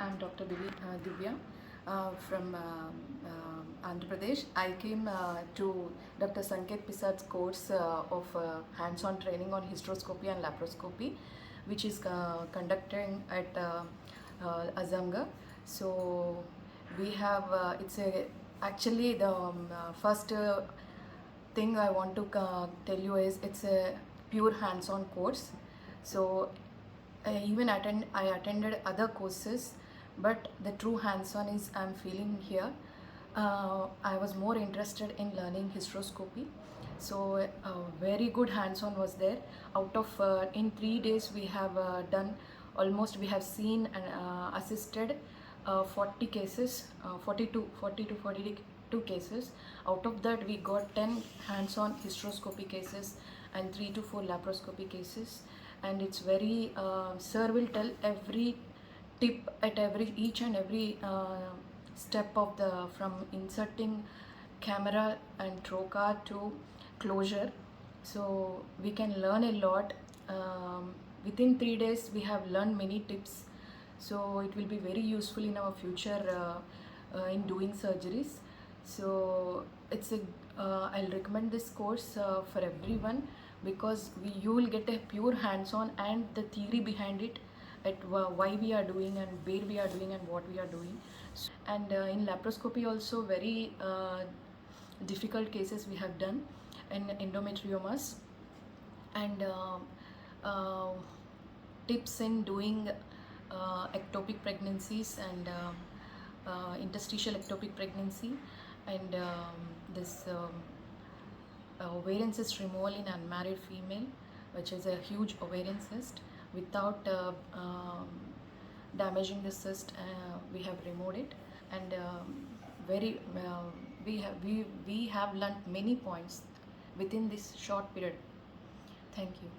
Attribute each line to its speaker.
Speaker 1: I'm Dr. Divya from Andhra Pradesh. I came to Dr. Sanket Pisat's course of hands-on training on hysteroscopy and laparoscopy, which is conducting at Azamgarh. So we have it's a actually the first thing I want to tell you is it's a pure hands-on course. So I attended other courses, but the true hands-on is I'm feeling here. I was more interested in learning hysteroscopy, so very good hands-on was there. Out of in 3 days we have done almost, we have seen and assisted 40 cases, 40 to 42 cases. Out of that we got 10 hands-on hysteroscopy cases and 3 to 4 laparoscopy cases. And it's very sir will tell every tip at each and every step of the from inserting camera and trocar to closure. So we can learn a lot. Within 3 days we have learned many tips, so it will be very useful in our future in doing surgeries. So it's a I'll recommend this course for everyone, because you will get a pure hands-on and the theory behind it, at why we are doing and where we are doing and what we are doing. And in laparoscopy also very difficult cases we have done, and endometriomas, and tips in doing ectopic pregnancies and interstitial ectopic pregnancy, and this ovarian cyst removal in unmarried female, which is a huge ovarian cyst. Without damaging the cyst, we have removed it, and very we have learnt many points within this short period. Thank you.